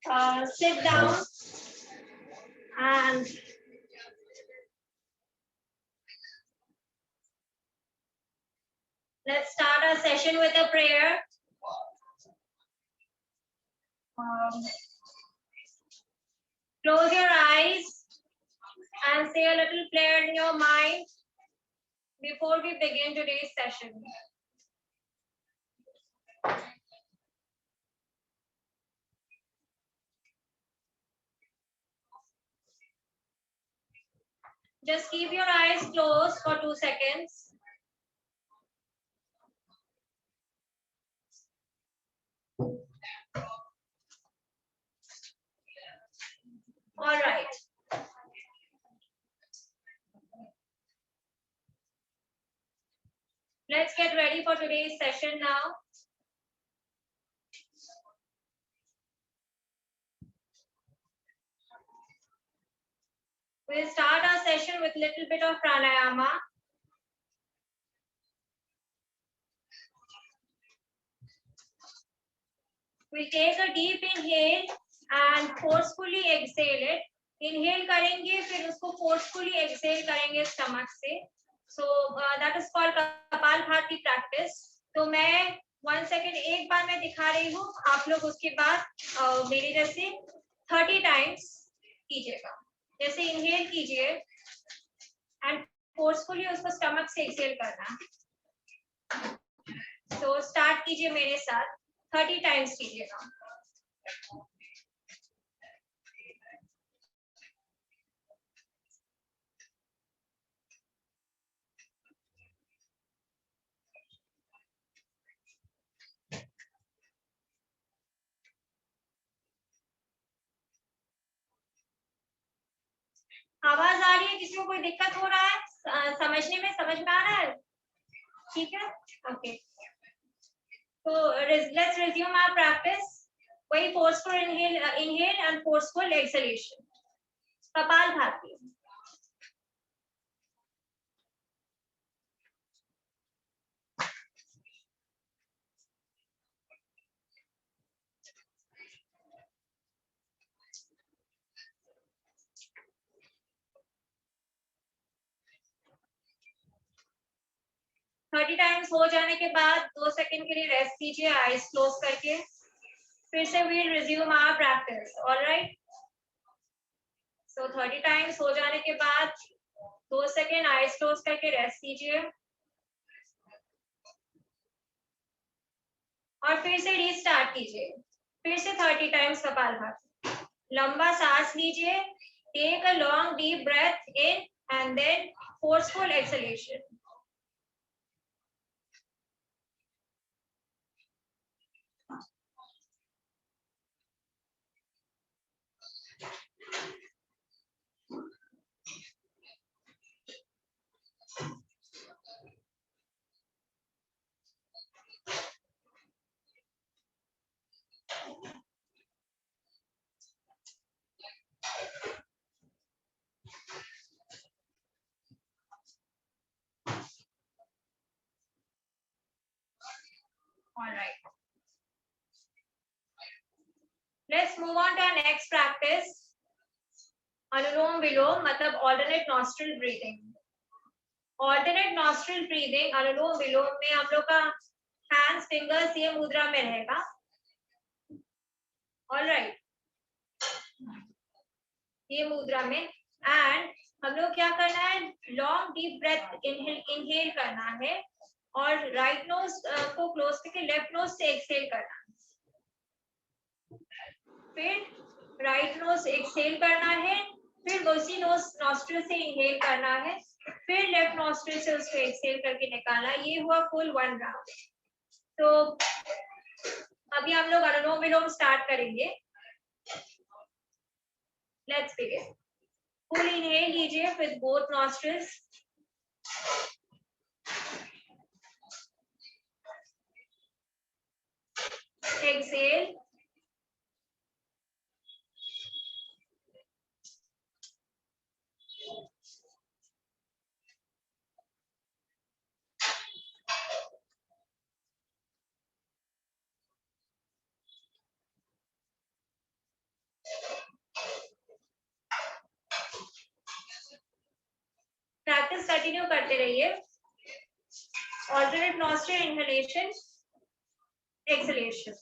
Sit down and let's start our session with a prayer. Close your eyes and say a little prayer in your mind before we begin today's session. Just keep your eyes closed for 2 seconds. All right. Let's get ready for today's session now. We'll start our session with a little bit of pranayama. We'll take a deep inhale and forcefully exhale it. Inhale करेंगे फिर उसको forcefully exhale करेंगे stomach से. So that is called kapalbhati practice. तो मैं 1 second एक बार मैं दिखा रही हूँ. आप लोग उसके बाद मेरे जैसे 30 times कीजिएगा. जैसे inhale कीजिए and forcefully उसको stomach से exhale करना. So start कीजिए मेरे साथ. 30 times कीजिएगा. आवाज आ रही है? किसी को कोई दिक्कत हो रहा है समझने में? समझ में आ रहा है? ठीक है, okay. So let's resume our practice. वही forceful inhale and forceful exhalation. Kapalbhati. Thirty times हो जाने के बाद 2 सेकंड के लिए रेस्ट कीजिए आईज क्लोज करके. फिर से we'll resume our practice. All right. So 30 times हो जाने के बाद 2 सेकंड आईज क्लोज करके रेस्ट कीजिए और फिर से रीस्टार्ट कीजिए. फिर से 30 टाइम्स कपालभाति. लंबा सांस लीजिए. Take a long deep breath in and then forceful exhalation. All right. Let's move on to our next practice. Anulom Vilom मतलब alternate nostril breathing. Alternate nostril breathing अनुलोम विलोम में हम लोग का hands fingers ये मुद्रा में रहेगा. All right. ये मुद्रा में and हम लोग क्या करना है? Long deep breath inhale करना है और right nose को close करके left nose से exhale करना है. फिर right nose exhale करना है. फिर उसी nostril से inhale करना है. फिर लेफ्ट नॉस्ट्रिल से उसको एक्सहेल करके निकालना. ये हुआ फुल 1 राउंड. तो अभी हम लोग अनुलोम विलोम स्टार्ट करेंगे. Let's begin. फुल इनहेल लीजिए with both nostrils. Exhale. Practice continue करते रहिए। Alternate nostril inhalation, exhalation.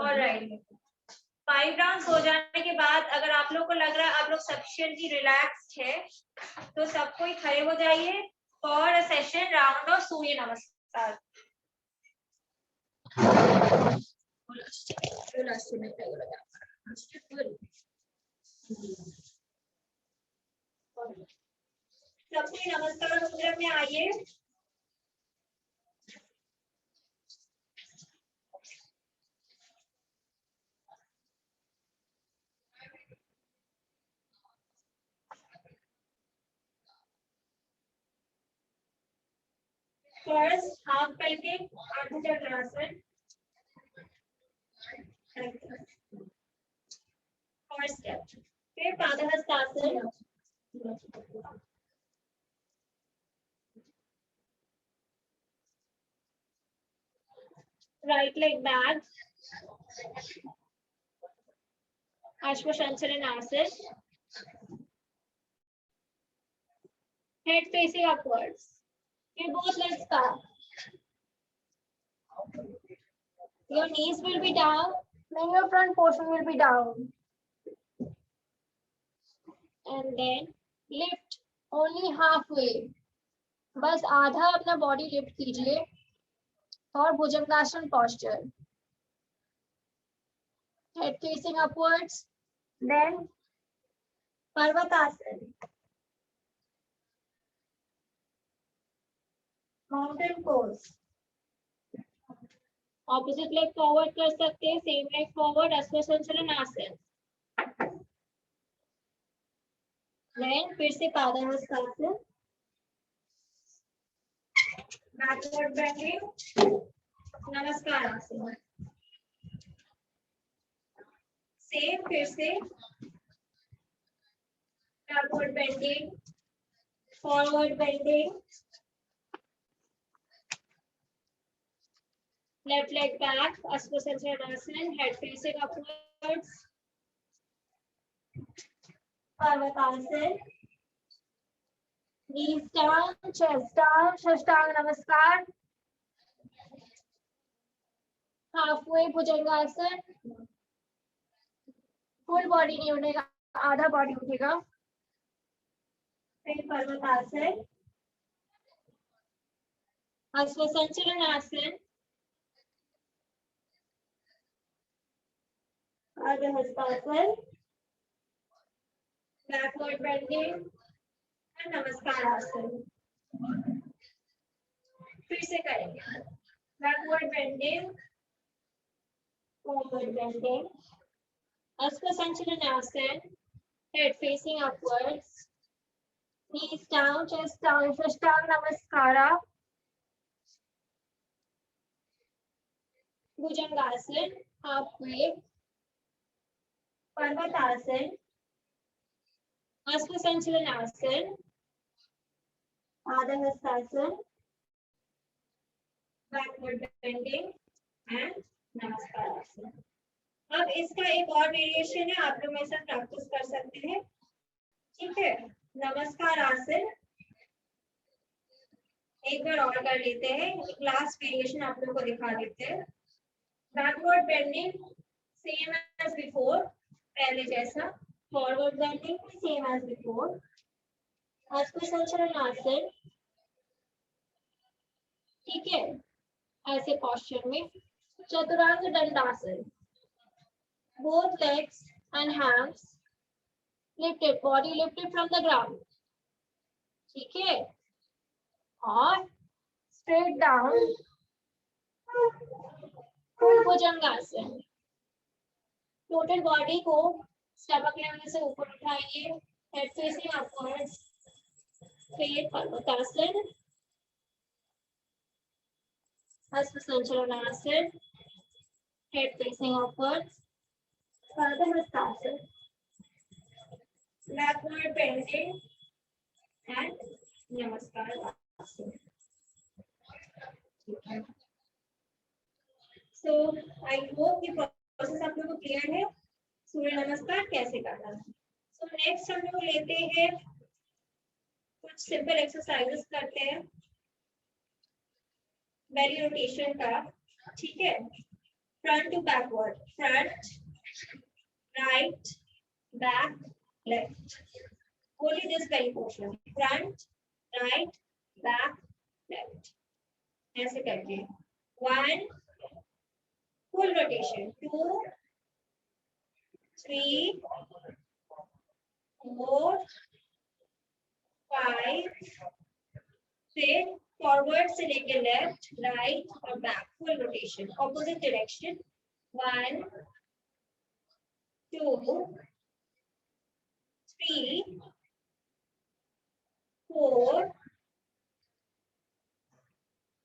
Alright, 5 rounds हो जाने के बाद अगर आप लोग को लग रहा है आप लोग सफिशिएंटली रिलैक्स्ड है तो सब कोई खड़े हो जाइए for a session round of Surya Namaskar. सब कोई नमस्कार मुद्रा में आइए। First, half pancake, Ardhachakरासन. First step. फिर padahastasana. Right leg back. Ashwashanchalasan. Head facing upwards. Okay, both legs back. Your knees will be down, then your front portion will be down. And then lift only halfway. बस आधा अपना body lift कीजिए और भुजंगासन posture. Head facing upwards. Then Parvatasana. Mountain pose. Opposite leg forward कर सकते हैं, same leg forward, Ashwashanchalasan. Then फिर से पादहस्तासन. Backward bending, नमस्कारासन. Same फिर से backward bending, forward bending. Left leg back, Ashwashanchalasan, head facing upwards. Parvatasana. Knees down, chest down, Shashtanga Namaskar. Halfway Bhujangasan. Full body नहीं उठेगा, आधा body उठेगा. फिर Parvatasana. Ashwashanchalasan. Ardhachakरासन. Backward bending. नमस्कारासन. फिर से करेंगे. Backward bending, forward bending. Ashwashanchalasan. Head facing upwards. Knees down, chest down, Shashtanga Namaskara. Bhujangasan, halfway. Parvatasana. Ashwashanchalasan. Padahastasana. Backward bending and Namaskarasan. अब इसका एक और वेरिएशन है, आप लोग मेरे साथ प्रैक्टिस कर सकते हैं. ठीक है, नमस्कार आसन एक बार और कर लेते हैं. लास्ट वेरिएशन आप लोग को दिखा देते हैं. Backward bending, same as before, पहले जैसा forward bending same as before. हस्ताक्षरासन, ठीक है, ऐसे पोस्चर में। चतुरांग दंडासन, both legs and hands lifted, body lifted from the ground, ठीक है, और straight down Bhujangasana, total body को स्टमक लेवल से ऊपर उठाइए, हेड फेसिंग अपवर्ड्स, फिर पर्वतासन, हस्ताक्षरासन, head facing upwards, Padahastasana, backward bending and नमस्कार आसन। So I hope the process आप लोगों को क्लियर है, सूर्य नमस्कार कैसे करना है। So next हम लोग लेते हैं कुछ सिंपल एक्सरसाइजेस करते हैं बेली रोटेशन का, ठीक है, front to backward, front right back left, only this belly portion, front right back left, ऐसे करके 1 full rotation, 2 3 4 5, फिर फॉरवर्ड से लेके लेफ्ट राइट और back, full rotation opposite direction, 1 2 3 4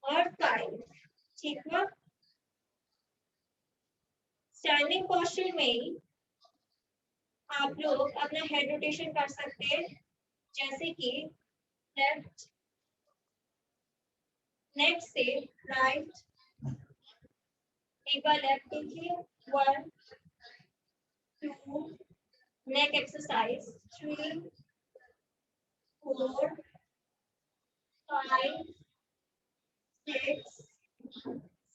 और 5, ठीक है। स्टैंडिंग पोस्चर में आप लोग अपना हेड रोटेशन कर सकते हैं, जैसे कि लेफ्ट नेक से राइट, एक बार लेफ्ट कीजिए, 1 2, नेक एक्सरसाइज 3 4 5 6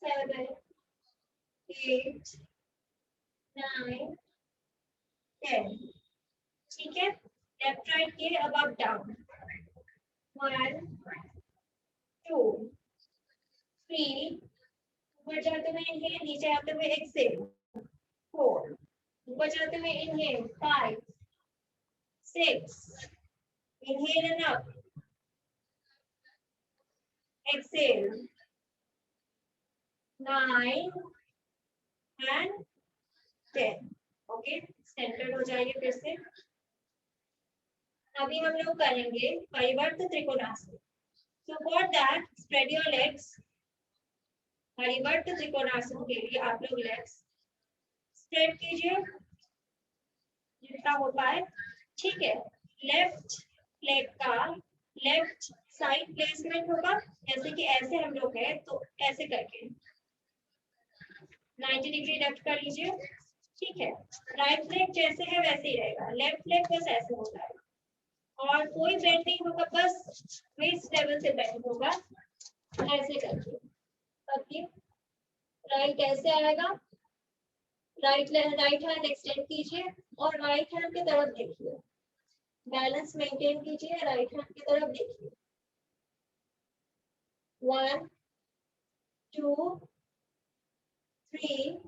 7 8 9 10, ठीक है। लेफ्ट राइट के, अब अप डाउन, 1 2 3, ऊपर जाते हुए इनहेल, नीचे आते हुए एक्सेल, 4, ऊपर जाते हुए inhale, 5 6, inhale and up, exhale, 9 and 10, okay, centred हो जाइए फिर से। अभी हम लोग करेंगे परिवर्त trikonasana. So for that, spread your legs. परिवर्त त्रिकोणासन के लिए आप लोग लेग्स स्प्रेड कीजिए जितना हो पाए, ठीक है। लेफ्ट लेग का लेफ्ट साइड प्लेसमेंट होगा, जैसे कि ऐसे हम लोग है तो ऐसे करके 90 डिग्री लेफ्ट कर लीजिए, ठीक है। राइट लेग जैसे है वैसे ही रहेगा, लेफ्ट लेग बस ऐसे हो जाएगा और कोई बेंड नहीं होगा, बस वेस्ट लेवल से बेंड होगा, ऐसे करके। ताकि राइट ऐसे आएगा, राइट हैंड एक्सटेंड कीजिए और राइट हैंड की तरफ देखिए, बैलेंस मेंटेन कीजिए, राइट हैंड की तरफ देखिए, 1 2 3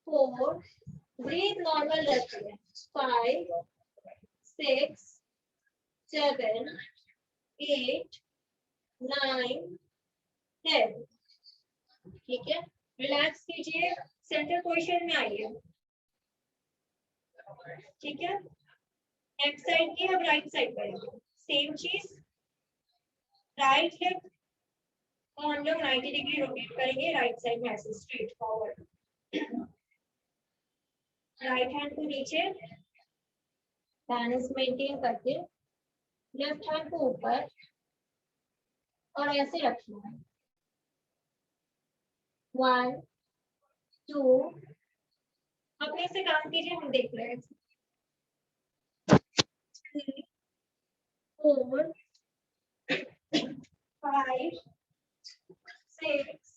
4, breathe normal रखिए, 5 6 7 8 9 10, ठीक है। रिलैक्स कीजिए, सेंटर पोजीशन में आइए, ठीक है। लेफ्ट साइड की हम राइट साइड करेंगे, सेम चीज, राइट लेग को हम लोग 90 डिग्री रोटेट करेंगे राइट साइड में, ऐसे स्ट्रेट फॉरवर्ड, राइट हैंड को नीचे बैलेंस मेंटेन करके लेफ्ट हैंड को ऊपर और ऐसे रखना है, 1 2, अपने से काम कीजिए, हम देख रहे हैं, 3 4 5 6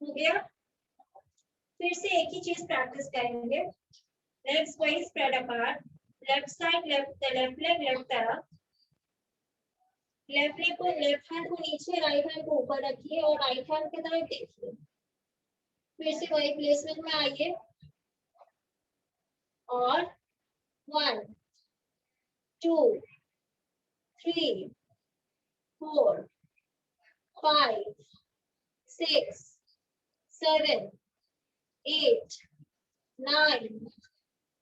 हो गया? फिर से एक ही चीज प्रैक्टिस करेंगे. Legs wide spread apart. Left side, left leg, left तरफ. लेफ्ट लेग को, लेफ्ट हैंड को नीचे, राइट हैंड को ऊपर रखिए और राइट हैंड की तरफ देखिए. फिर से वही प्लेसमेंट में आइए और 1 2 3 4 5 6 7 8 9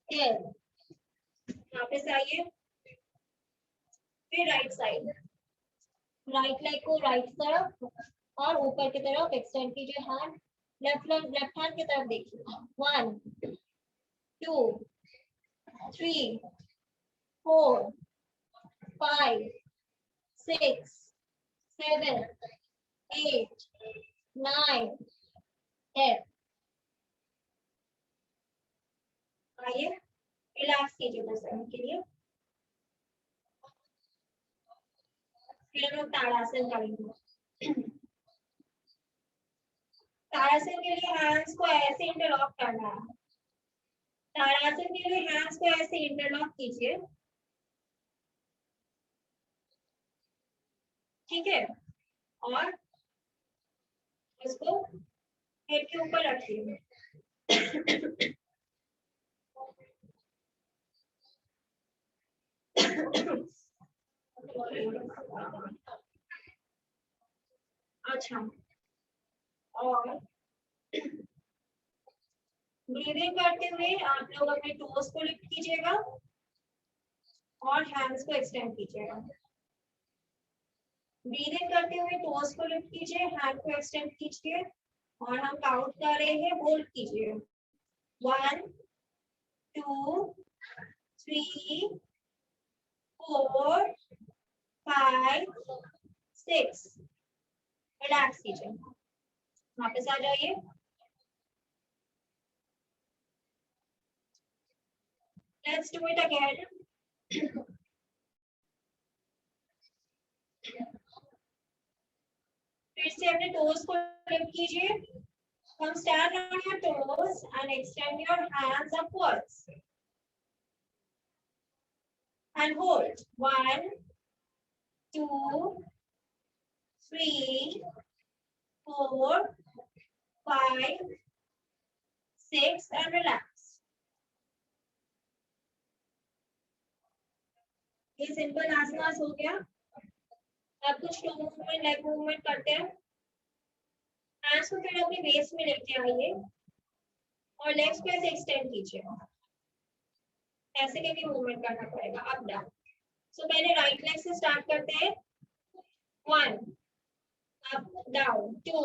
10. वापस आइए. फिर राइट साइड, राइट लेग को राइट तरफ और ऊपर की तरफ एक्सटेंड कीजिए हैंड. लेफ्ट हैंड की तरफ देखिए. 1 2 3 4 5 6 7 8 9 10. आइए रिलैक्स कीजिए 2 सेकंड के लिए. फिर हम लोग ताड़ासन करेंगे. ताड़ासन के लिए हैंड्स को ऐसे इंटरलॉक करना है. ताड़ासन के लिए हैंड्स को ऐसे इंटरलॉक कीजिए. ठीक है, और इसको हेड के ऊपर रखिए. अच्छा, और ब्रीदिंग करते हुए आप लोग अपने टोस को लिफ्ट कीजिएगा और हैंड्स को एक्सटेंड कीजिएगा. ब्रीदिंग करते हुए टोस को लिफ्ट कीजिए, हैंड को एक्सटेंड कीजिए और हम काउंट कर रहे हैं. होल्ड कीजिए. 1 2 3 4 5 6. रिलैक्स कीजिए. वापस आ जाइए. Let's do it again. फिर से अपने टोस को लिफ्ट कीजिए. Come stand on your toes and extend your hands upwards. And hold. 1 2 3 4 5 6 and relax. ये सिंपल आसनास हो गया. अब कुछ टो मूवमेंट, लेग मूवमेंट करते हैं. हैंड्स को फिर अपनी बेस में लेके आइए और लेग्स को ऐसे एक्सटेंड कीजिए. ऐसे करके मूवमेंट करना पड़ेगा, अप डाउन. सो पहले राइट लेग से स्टार्ट करते हैं. 1 अप डाउन, 2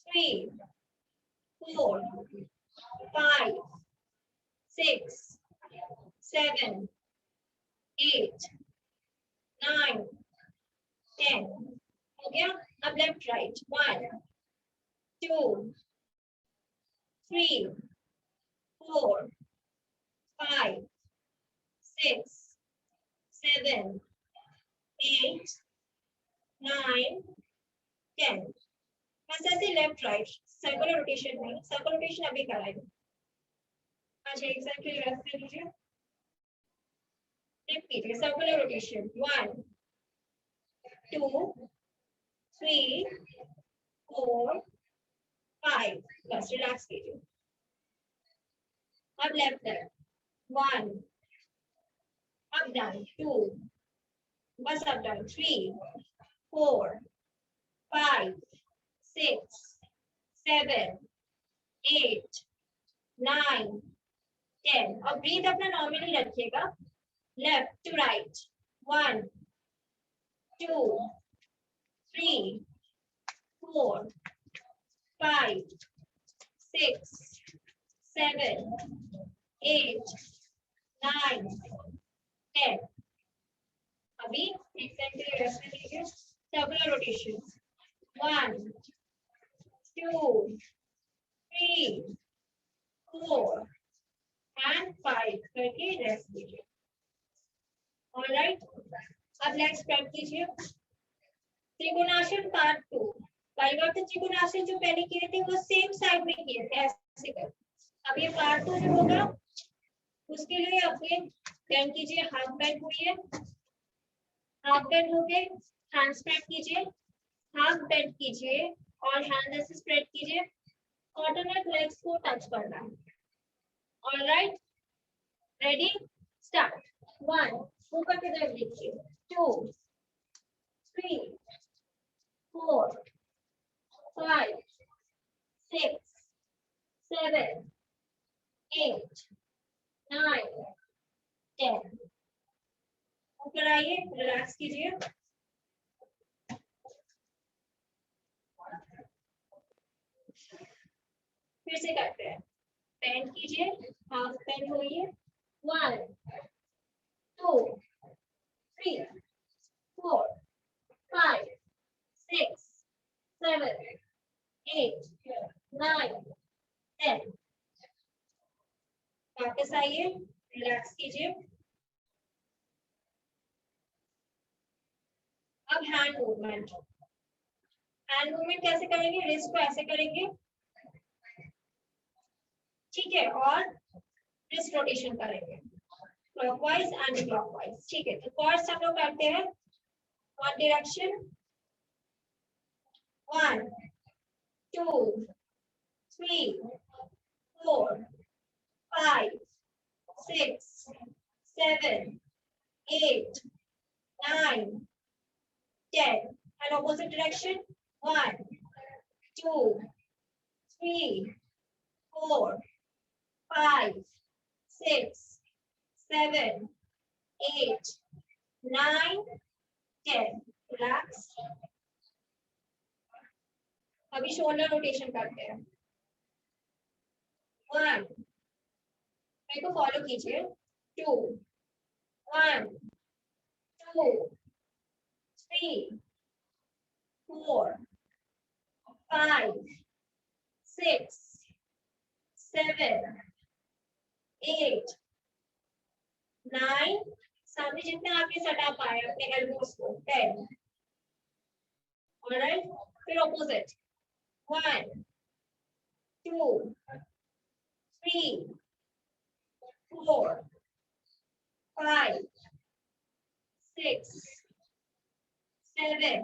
3 4 5 6 7 8 9 10. हो गया. अब लेफ्ट राइट. 1 2 3 4 5 6 7 8 9 10. बस ऐसे लेफ्ट राइट सर्कुलर रोटेशन में. सर्कुलर रोटेशन अभी कराएंगे. अच्छा, एक साइड के लिए रेस्ट ले लीजिए. लिफ्ट कीजिए. Circular rotation. 1 2 3 4 5. बस रिलैक्स कीजिए. अब लेफ्ट लेग. 1 अप डाउन, 2 बस अप डाउन, 3 4 5 6 7 8 9 10. और ब्रीथ अपना नॉर्मली रखिएगा. Left to right. 1 2 3 4 5 6 7 8 9 10। अभी एक सेकंड के लिए रेस्ट लीजिए। सर्कुलर रोटेशन 1 2 3 4 एंड 5 करके रेस्ट लीजिए। ऑलराइट, अब लेग्स स्प्रेड कीजिए। त्रिकोणासन पार्ट 2। परिवर्तन त्रिकोणासन जो पहले किए थे वो सेम साइड में किए थे, ऐसे कर। अब ये पार्ट 2 जो होगा उसके लिए अपने बेंड कीजिए, हाफ बेंड हुई है, हाफ बेंड हो गए, हैंड स्प्रेड कीजिए, हाफ बेंड कीजिए और हैंड ऐसे स्प्रेड कीजिए। ऑल्टरनेट लेग्स को टच करना है। Alright, ready, start. 1 ऊपर की तरफ देखिए, 2 3 4 5 6 7 8 9 10। ऊपर आइए, रिलैक्स कीजिए। फिर से करते हैं, बेंड कीजिए, हाफ बेंड होइए। 1 2 3 4 5 6 7 8 9 10। वापस आइए, रिलैक्स कीजिए। अब हैंड मूवमेंट। हैंड मूवमेंट कैसे करेंगे? रिस्ट को ऐसे करेंगे, ठीक है, और रिस्ट रोटेशन करेंगे क्लॉकवाइज एंटी क्लॉकवाइज, ठीक है। तो फर्स्ट हम लोग करते हैं one direction, 1 2 3 4 5 6 7 8 9 10, and opposite direction, 1 2 3 4 5 6 7 8 9 10। Relax. अभी शोल्डर रोटेशन करते हैं। 1, मेरे को फॉलो कीजिए, 2 1 2 3 4 5 6 7 8 9, सामने जितने आगे सटा पाए अपने एल्बोस को, 10। ऑलराइट, फिर ऑपोजिट, 1 2 3 4 5 6 7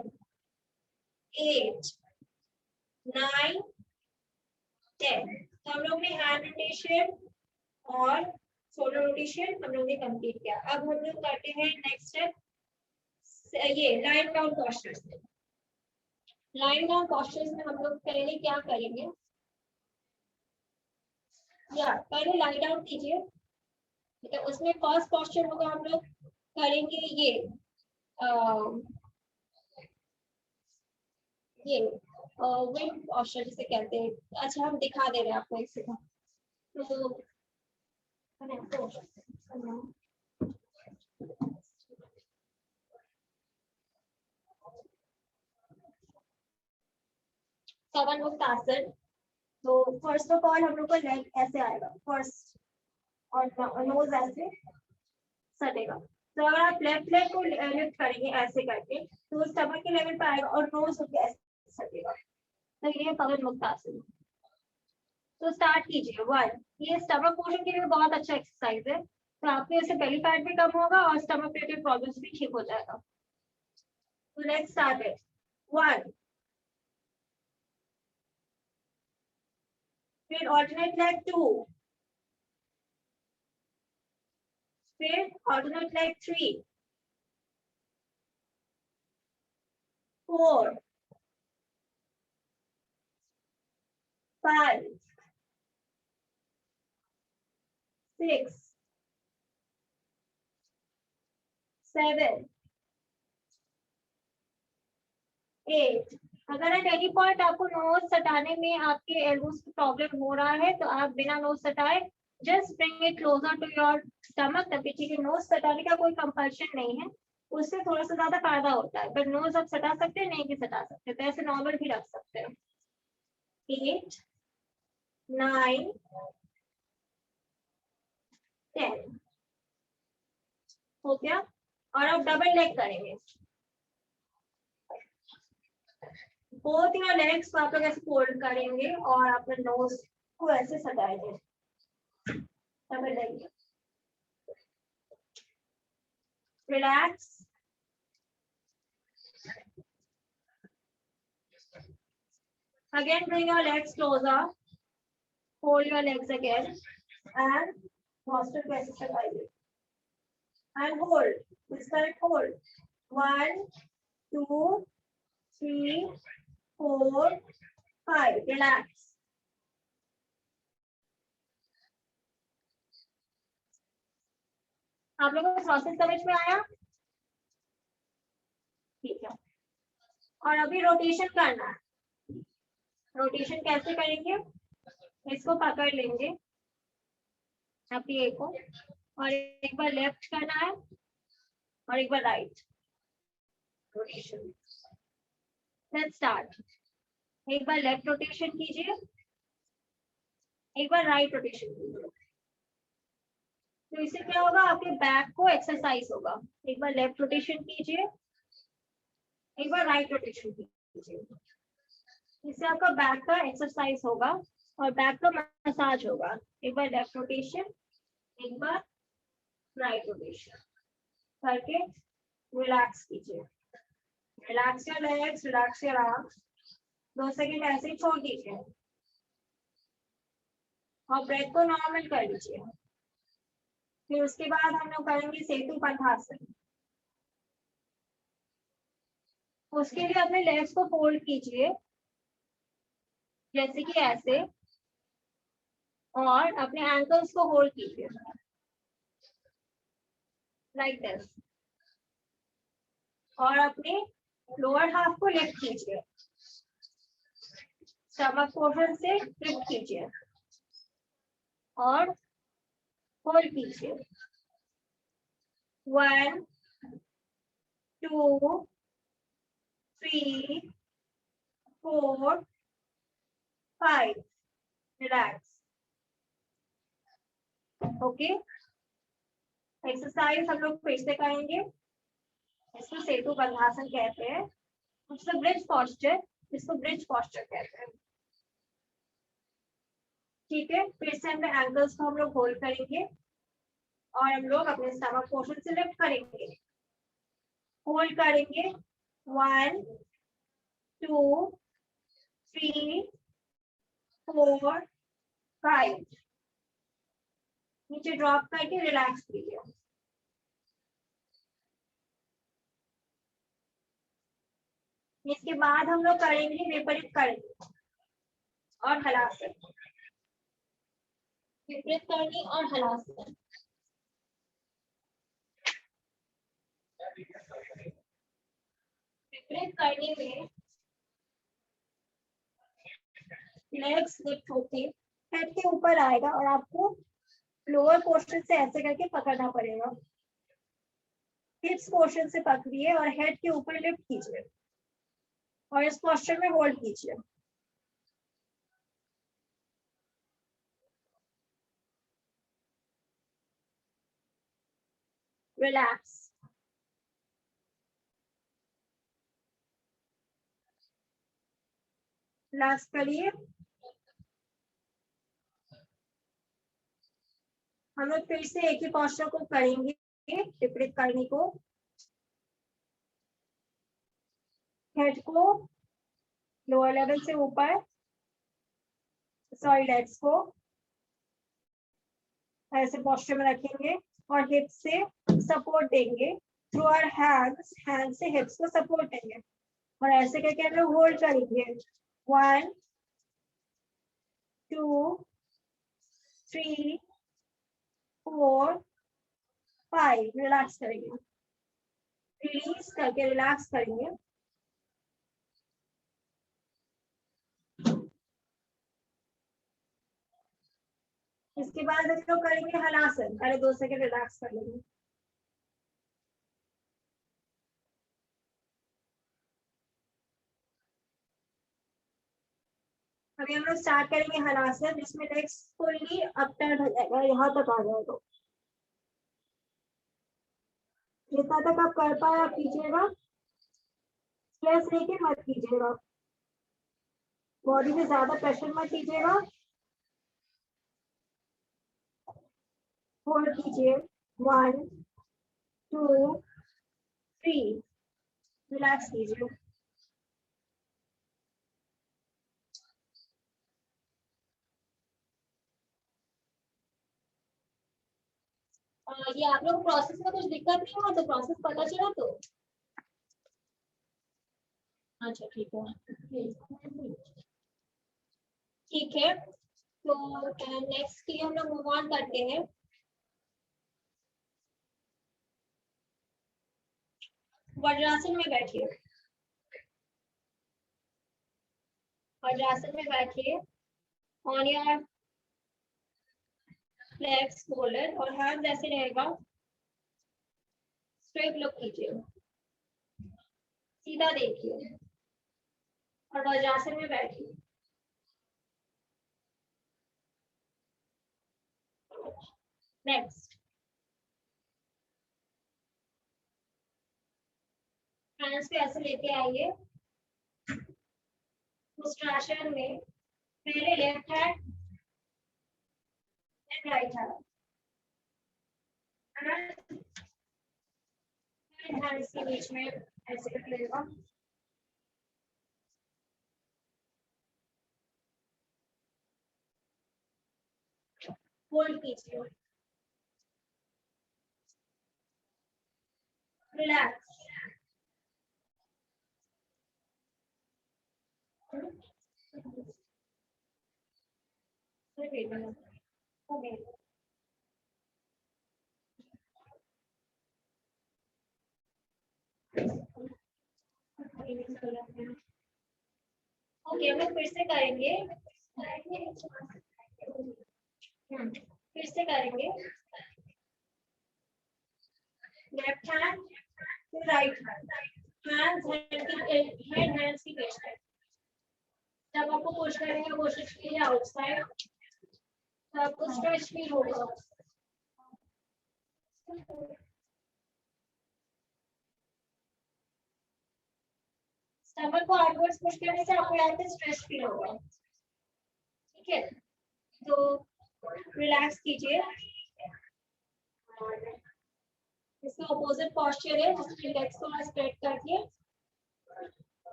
8 9 10। तो हम लोग ने हैंड रोटेशन और शोल्डर रोटेशन हम लोग ने कंप्लीट किया। अब हम लोग करते हैं नेक्स्ट स्टेप, ये line down postures. Line down postures में हम लोग पहले क्या करेंगे, या पहले लाइन डाउन कीजिए, ठीक है। उसमें फर्स्ट पोस्चर होगा, हम लोग करेंगे ये विंड पोस्चर जिसे कहते हैं। अच्छा, हम दिखा दे रहे हैं आपको एक सेकंड। तो 7 मुक्तासन। तो फर्स्ट ऑफ ऑल हम लोग का लेग ऐसे आएगा फर्स्ट, और नोज ऐसे सटेगा। तो अगर आप लेफ्ट लेग को लिफ्ट करेंगे ऐसे करके, तो स्टमक के लेवल पे आएगा और नोज होके ऐसे सटेगा। तो ये पवन मुक्तासन। तो स्टार्ट कीजिए। 1, ये स्टमक पोर्शन के लिए बहुत अच्छा एक्सरसाइज है। तो आपके इससे बेली फैट भी कम होगा और स्टमक रिलेटेड प्रॉब्लम्स भी ठीक हो जाएगा। तो लेट्स स्टार्ट इट। 1, फिर ऑल्टरनेट लेग 2, फिर ऑल्टरनेट लेग 3 4 5 6 7 8। अगर एट एनी पॉइंट आपको नोज सटाने में आपके एल्बोस की प्रॉब्लम हो रहा है तो आप बिना नोज सटाए just bring it closer to your stomach, तभी ठीक है। नोज सटाने का कोई कंपल्शन नहीं है, उससे थोड़ा सा ज्यादा फायदा होता है, पर नोज आप सटा सकते हैं, नहीं भी सटा सकते, तो ऐसे नॉर्मल भी रख सकते हैं। 8 9 10 हो गया। और अब डबल लेग करेंगे। बोथ योर लेग्स आप लोग ऐसे फोल्ड करेंगे और अपने नोज को ऐसे सटाएंगे। Double leg, relax. Again, bring your legs closer. Hold your legs again and posture को ऐसे सटाइए and hold. This correct hold. 1 2 3 4 5. Relax. आप लोगों को प्रोसेस समझ में आया? ठीक है। और अभी रोटेशन करना है। रोटेशन कैसे करेंगे? इसको पकड़ लेंगे आप ये को, और एक बार लेफ्ट करना है और एक बार राइट। रोटेशन। Let's start. एक बार लेफ्ट रोटेशन कीजिए, एक बार राइट रोटेशन कीजिए। तो इससे क्या होगा, आपके बैक को एक्सरसाइज होगा। एक बार लेफ्ट रोटेशन कीजिए, एक बार राइट रोटेशन कीजिए। इससे आपका बैक का एक्सरसाइज होगा और बैक का मसाज होगा। एक बार लेफ्ट रोटेशन, एक बार राइट रोटेशन करके रिलैक्स कीजिए। Relax your legs, relax your arms. 2 second ऐसे ही छोड़ दीजिए और ब्रेथ को नॉर्मल कर लीजिए। फिर उसके बाद हम लोग करेंगे सेतु पद्मासन। उसके लिए अपने लेग्स को फोल्ड कीजिए जैसे कि ऐसे, और अपने एंकल्स को होल्ड कीजिए लाइक दिस, और अपने लोअर हाफ को लिफ्ट कीजिए, स्टमक पोर्शन से लिफ्ट कीजिए और होल्ड कीजिए। 1 2 3 4 5। रिलैक्स। ओके, एक्सरसाइज हम लोग फिर से करेंगे। इसको सेतु पद्मासन कहते हैं। उसको ब्रिज पॉस्चर, इसको ब्रिज पॉस्चर कहते हैं। ठीक है, फिर से अपने एंकल्स को हम लोग होल्ड करेंगे और हम लोग अपने स्टमक पोर्शन से लिफ्ट करेंगे, होल्ड करेंगे। 1 2 3 4 5। नीचे ड्रॉप करके रिलैक्स कीजिए। इसके बाद हम लोग करेंगे विपरीत करनी और हलासन। विपरीत करनी और हलासन। विपरीत करनी में लेग्स लिफ्ट होके हेड के ऊपर आएगा और आपको लोअर पोर्शन से ऐसे करके पकड़ना पड़ेगा। हिप्स पोर्शन से पकड़िए और हेड के ऊपर लिफ्ट कीजिए और इस पोस्चर में होल्ड कीजिए। रिलैक्स। रिलैक्स करिए। हम लोग फिर से एक ही पोस्चर को करेंगे, विपरीत करने को। हेड को लोअर लेवल से ऊपर, सॉरी लेग्स को ऐसे पोस्चर में रखेंगे और हिप से सपोर्ट देंगे थ्रू आवर हैंड्स। हैंड से हिप्स को सपोर्ट देंगे और ऐसे करके हम लोग होल्ड करेंगे। 1 2 3 4 5। रिलैक्स करेंगे, रिलीज करके रिलैक्स करेंगे। इसके बाद हम लोग करेंगे हलासन। पहले 2 सेकंड रिलैक्स कर लेंगे। अभी हम लोग स्टार्ट करेंगे हलासन, जिसमें लेग्स फुल्ली अप टर्न हो जाएगा, यहाँ तक आ जाएगा। जितना तक आप कर पाए आप कीजिएगा, स्ट्रेस लेके मत कीजिएगा, बॉडी में ज्यादा प्रेशर मत कीजिएगा। होल्ड कीजिए, 1 2 3, रिलैक्स कीजिए। ये आप लोग प्रोसेस में कुछ दिक्कत नहीं हुआ तो प्रोसेस पता चला तो अच्छा ठीक है, ठीक है। तो नेक्स्ट की हम लोग मूव ऑन करते हैं। वज्रासन में बैठिए, वज्रासन में बैठिए। ऑन योर लेग्स फोल्डेड और हाथ ऐसे रहेगा, स्ट्रेट लुक कीजिए, सीधा देखिए और वज्रासन में बैठिए। नेक्स्ट, हैंड्स पे ऐसे लेके आइए। मुस्ट्रासन में पहले left hand and right hand, hands के बीच में ऐसे रख लेगा। होल्ड कीजिए, रिलैक्स। ओके, ओके हम लोग फिर से करेंगे, फिर से करेंगे। लेफ्ट हैंड फिर right hand, hands head hands की बीच में। जब आपको पुश करने की कोशिश कीजिए आउटसाइड, तो आपको स्ट्रेच फील होगा। स्टमक को आउटवर्ड्स पुश करने से आपको यहाँ पे स्ट्रेच फील होगा, ठीक है। तो रिलैक्स कीजिए। इसका ऑपोजिट पोस्चर है, जिसमें लेग्स को स्ट्रेट करके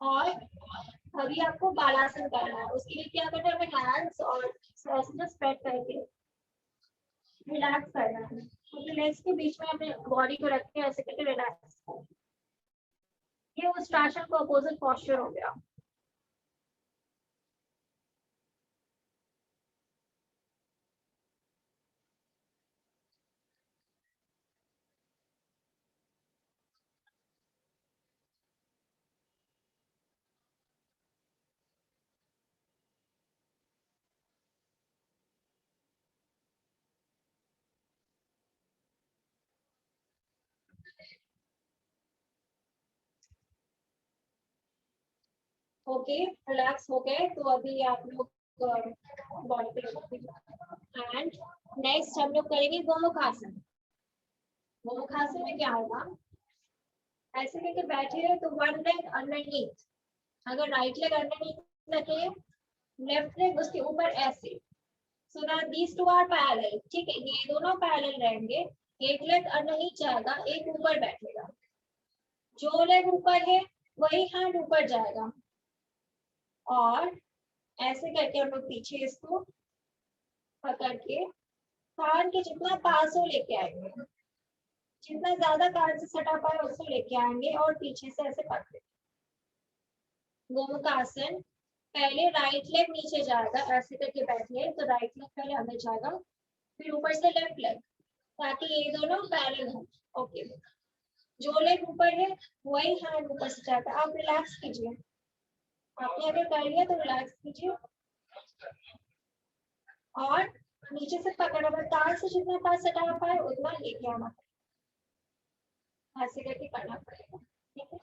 और अभी आपको बालासन करना है। उसके लिए क्या करना है, हमें हैंड्स और ऐसे स्प्रेड करके रिलैक्स करना है। तो लेग्स के बीच में अपने बॉडी को रख के ऐसे करके रिलैक्स। ये उस्ट्रासन का ऑपोजिट पोस्चर हो गया। ओके, रिलैक्स हो गए तो अभी आप लोग बॉडी पे एंड नेक्स्ट हम लोग करेंगे गोमुखासन। गोमुखासन में क्या होगा, ऐसे करके बैठे रहे तो वन लेग अंडरनीथ, अगर राइट लेग अंडरनीथ रखे, लेफ्ट लेग उसके ऊपर ऐसे, so that these two are parallel, ठीक है। ये दोनों पैरेलल रहेंगे, एक लेग अंडरनीथ जाएगा, एक ऊपर बैठेगा। जो लेग ऊपर है वही हैंड ऊपर जाएगा और ऐसे करके हम लोग पीछे इसको पकड़ के कान के जितना पास हो लेके आएंगे, जितना ज्यादा कान से सटा पाए उसको लेके आएंगे और पीछे से ऐसे पकड़े। गोमुखासन, पहले राइट लेग नीचे जाएगा, ऐसे करके बैठिए तो राइट लेग पहले अंदर जाएगा, फिर ऊपर से लेफ्ट लेग, ताकि ये दोनों पैरेलल हो। ओके, जो लेग ऊपर है वही हैंड ऊपर से जाता है। आप रिलैक्स कीजिए, आपने अगर कर लिया तो रिलैक्स कीजिए और नीचे से पकड़, अगर तार से जितना पास सटा पाए उतना लेके आना, ऐसे करके करना पड़ेगा। ठीक है,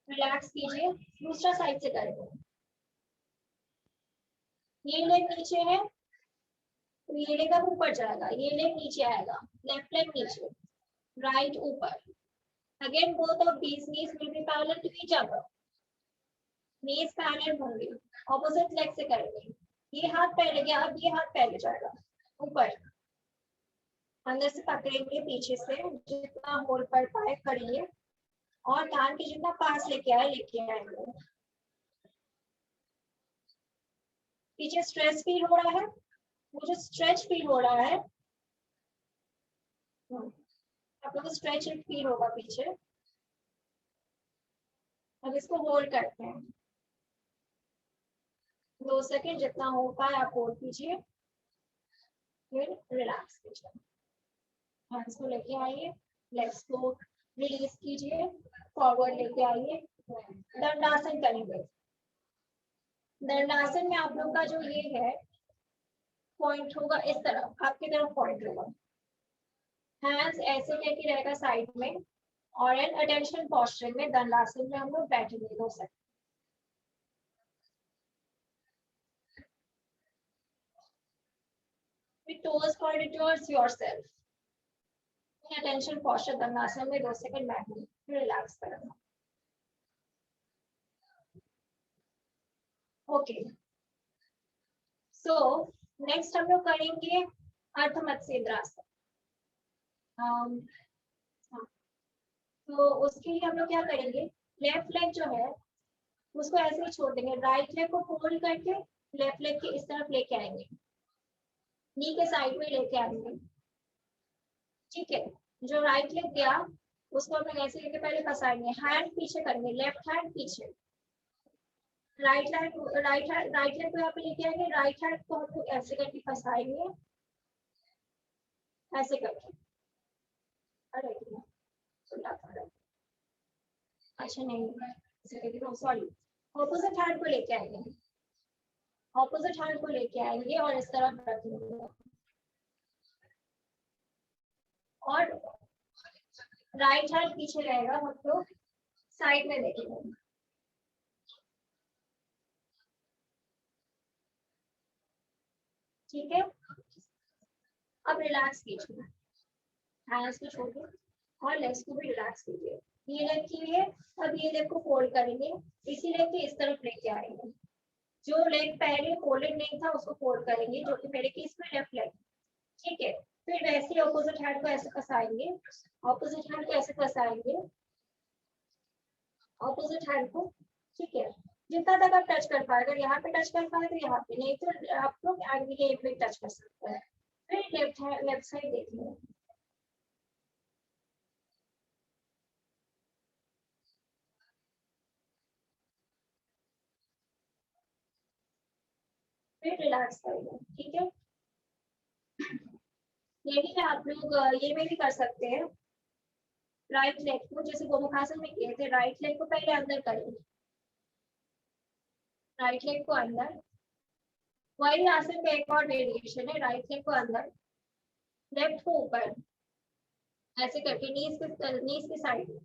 रिलैक्स कीजिए। दूसरा साइड से करेंगे। ये लेग नीचे है तो ये लेग अब ऊपर जाएगा, ये लेग नीचे आएगा, लेफ्ट लेग नीचे, राइट ऊपर। Again both of these knees will be parallel to each other, knees parallel होंगे, ऑपोजिट लेग से करेंगे। ये हाथ पहले गया, अब ये हाथ पहले जाएगा ऊपर, अंदर से पकड़ेंगे, पीछे से जितना होल कर पाए करिए और कान के जितना पास लेके आएंगे। पीछे स्ट्रेच फील हो रहा है, मुझे स्ट्रेच फील हो रहा है, आप लोग को स्ट्रेच फील होगा पीछे। अब इसको होल्ड करते हैं 2 सेकंड, जितना हो पाए आप होल्ड कीजिए, फिर रिलैक्स कीजिए। हैंड्स को लेके आइए, लेग्स को रिलीज कीजिए, फॉरवर्ड लेके आइए, दंडासन करेंगे। दंडासन में आप लोग का जो ये है पॉइंट होगा इस तरफ, आपकी तरफ पॉइंट होगा, हैंड्स ऐसे लेके रहेगा साइड में और एन अटेंशन पोस्चर में दंडासन में हम लोग बैठेंगे 2 second. toes pointed towards yourself, attention posture Dandasana में 2 सेकंड बैठेंगे, फिर रिलैक्स करना। ओके, सो नेक्स्ट हम लोग करेंगे अर्ध मत्स्येंद्रासन। तो उसके लिए हम लोग क्या करेंगे, लेफ्ट लेग जो है उसको ऐसे ही छोड़ देंगे, राइट लेग को फोल्ड करके लेफ्ट लेग के इस तरफ लेके आएंगे, नी के साइड में लेके आएंगे। ठीक है, जो राइट लेग गया उसको हम लोग ऐसे लेके पहले फंसाएंगे, हैंड पीछे करेंगे, लेफ्ट हैंड पीछे, राइट लेग को यहाँ पे लेके आएंगे, राइट हैंड को हम लोग ऐसे करके फंसाएंगे, ऐसे करके। अरे अच्छा नहीं, सॉरी, ऑपोजिट हैंड को लेके आएंगे, ऑपोजिट हैंड को लेके आएंगे और इस तरफ रखेंगे और राइट हैंड पीछे रहेगा, हम लोग साइड में देखेंगे। ठीक है, अब रिलैक्स कीजिए, हैंड्स को छोड़िए और लेग्स को भी रिलैक्स कीजिए। ये लेग की है, अब ये लेग को फोल्ड करेंगे, इसी लेग के इस तरफ लेके आएंगे, जो लेग पहले फोल्डेड नहीं था उसको फोल्ड करेंगे, जो कि मेरे केस में लेफ्ट लेग। ठीक है, फिर वैसे ही ऑपोजिट हैंड को ऐसे फंसाएंगे, ऑपोजिट हैंड को ऐसे फंसाएंगे, ऑपोजिट हैंड को। ठीक है, जितना तक आप टच कर पाए, अगर यहाँ पे टच कर पाए तो यहाँ पे, नहीं तो आप लोग आगे पे टच कर सकते हैं। फिर लेफ्ट साइड देखिए, फिर रिलैक्स करेंगे। ठीक है, ये भी आप लोग ये में भी कर सकते हैं, राइट लेग को जैसे गोमुखासन में किए थे, राइट लेग को पहले अंदर करेंगे, राइट लेग को अंदर, वही आसन का एक और वेरिएशन है, राइट लेग को अंदर, लेफ्ट को ऊपर, ऐसे करके नीज के साइड में।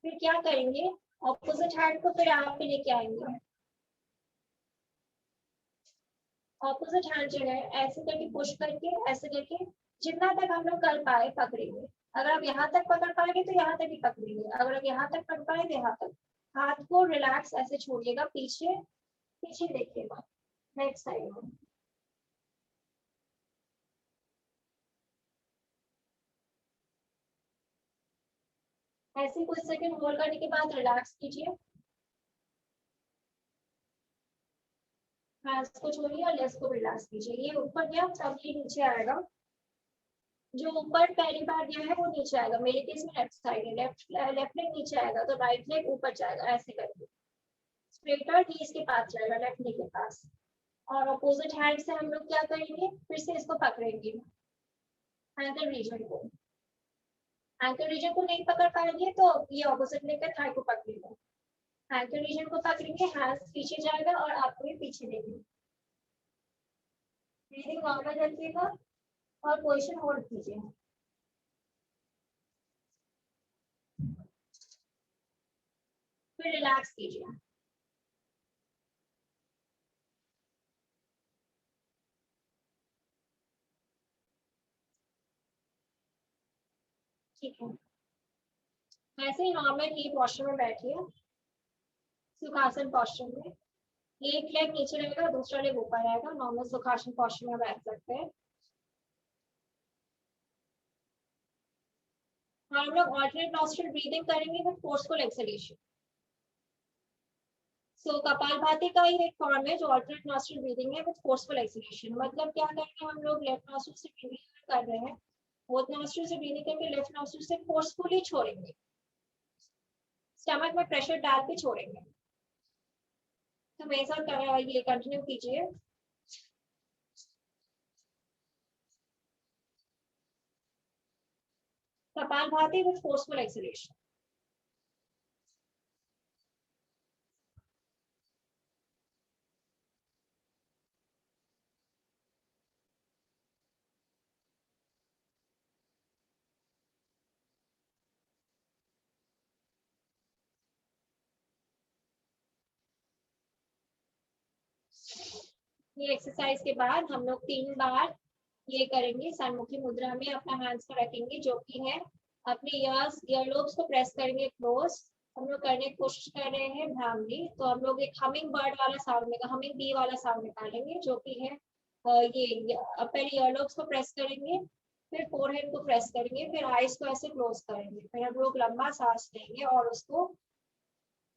फिर क्या करेंगे, ऑपोजिट हैंड को फिर आप पे लेके आएंगे, ऑपोजिट हैंड जो है ऐसे करके पुश करके, ऐसे करके जितना तक हम लोग कर पाए पकड़ेंगे। अगर आप यहाँ तक पकड़ पाएंगे तो यहाँ तक ही पकड़ेंगे, अगर आप यहाँ तक पकड़ पाए तो यहाँ तक। हाथ को रिलैक्स ऐसे छोड़िएगा, पीछे पीछे देखिएगा, नेक्स्ट साइड में। ऐसे कुछ सेकंड होल्ड करने के बाद रिलैक्स कीजिए, हैंड्स को छोड़िए और लेग्स को रिलैक्स कीजिए। ये ऊपर गया तब ये नीचे आएगा, जो ऊपर पहली बार गया है वो नीचे आएगा, मेरे केस में लेफ्ट साइड है, लेफ्ट लेग नीचे आएगा तो राइट लेग ऊपर जाएगा, ऐसे करके स्ट्रेटर नीज के पास जाएगा, लेफ्ट नी के पास। और अपोजिट हैंड से हम लोग क्या करेंगे, फिर से इसको पकड़ेंगे, एंकल रीजन को, एंकर रीजन को नहीं पकड़ पाएंगे तो ये ऑपोजिट लेकर थाई को पकड़ेगा, एंकर रीजन को पकड़ेंगे, हैंड्स पीछे जाएगा और आपको भी पीछे देंगे। ब्रीदिंग नॉर्मल रखिएगा और पोजीशन होल्ड कीजिए। फिर रिलैक्स कीजिए। ठीक है, ऐसे ही नॉर्मल की पोस्चर में बैठिए, सुखासन पोस्चर में। एक लेग नीचे रहेगा, दूसरा लेग ऊपर रहेगा, नॉर्मल सुखासन पोस्चर में बैठ सकते हैं। हम लोग ऑल्टरनेट नॉस्ट्रल ब्रीदिंग करेंगे विद फोर्सफुल एक्सहेलेशन। सो कपालभाति का ही एक फॉर्म है जो ऑल्टरनेट नॉस्ट्रल ब्रीदिंग है विद फोर्सफुल एक्सहेलेशन। मतलब क्या करेंगे, हम लोग लेफ्ट नॉस्ट्रल से ब्रीदिंग कर रहे हैं, बोथ नॉस्ट्रल से ब्रीदिंग करके लेफ्ट नॉस्ट्रल से फोर्सफुली छोड़ेंगे, स्टमक में प्रेशर डाल के छोड़ेंगे। तो मेरे साथ ये कंटिन्यू कीजिए। Kapalbhati with forceful exhalation. ये एक्सरसाइज के बाद हम लोग 3 बार ये करेंगे, सन्मुखी मुद्रा में अपना हैंड्स को रखेंगे, जो कि है अपने ईयरलोब्स को प्रेस करेंगे क्लोज। हम लोग करने की कोशिश कर रहे हैं भ्रामरी, तो हम लोग एक हमिंग बर्ड वाला साउंड हमिंग बी वाला साउंड निकालेंगे, जो कि है ये पहले ईयरलोब्स को प्रेस करेंगे, फिर फोरहेड को प्रेस करेंगे, फिर आईज को ऐसे क्लोज करेंगे, फिर हम लोग लंबा सांस लेंगे और उसको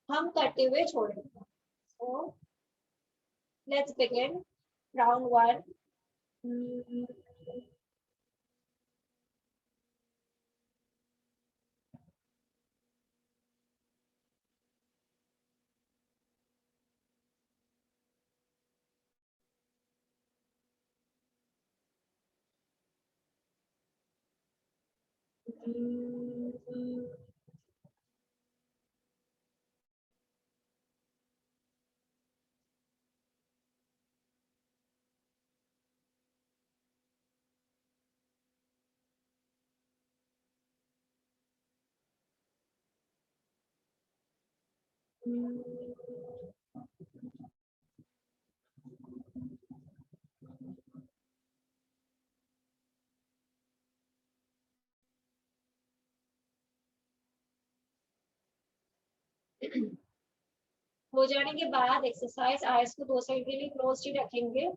हम करते हुए छोड़ेंगे। So let's begin round 1. हो जाने के बाद एक्सरसाइज आईज को 2 सेकंड के लिए क्लोज ही रखेंगे,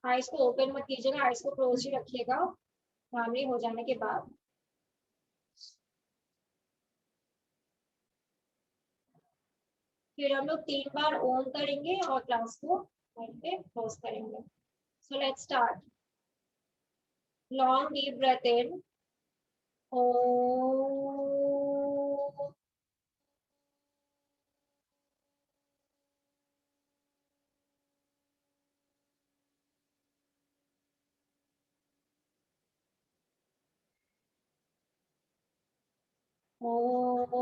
आईज को ओपन मत कीजिएगा, आईज को क्लोज ही रखिएगा भ्रामरी हो जाने के बाद। फिर हम लोग 3 बार ओम करेंगे और क्लास को क्लोज करेंगे। So let's start. Long deep breath in, Om, Om,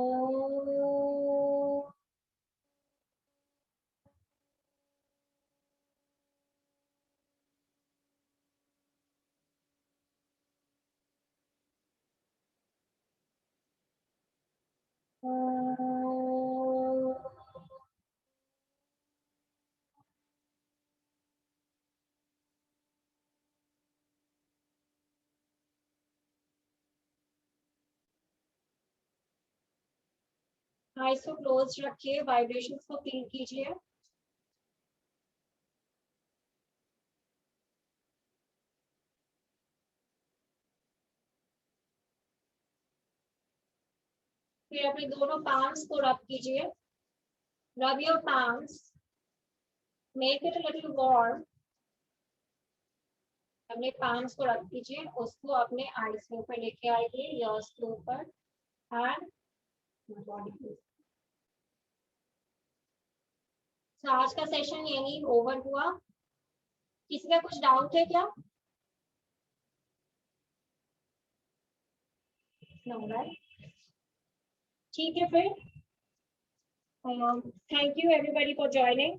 eyes को क्लोज रखिए, वाइब्रेशंस को फील कीजिए। फिर अपने दोनों पाम्स को रब कीजिए, rub your palms, make it a little warm. अपने पाम्स को रब कीजिए, उसको अपने आईज के ऊपर लेके आइए, ईयर्स के ऊपर एंड बॉडी पे। तो आज का सेशन यही ओवर हुआ। किसी का कुछ डाउट है क्या? नंबर। ठीक है फिर, thank you everybody for joining.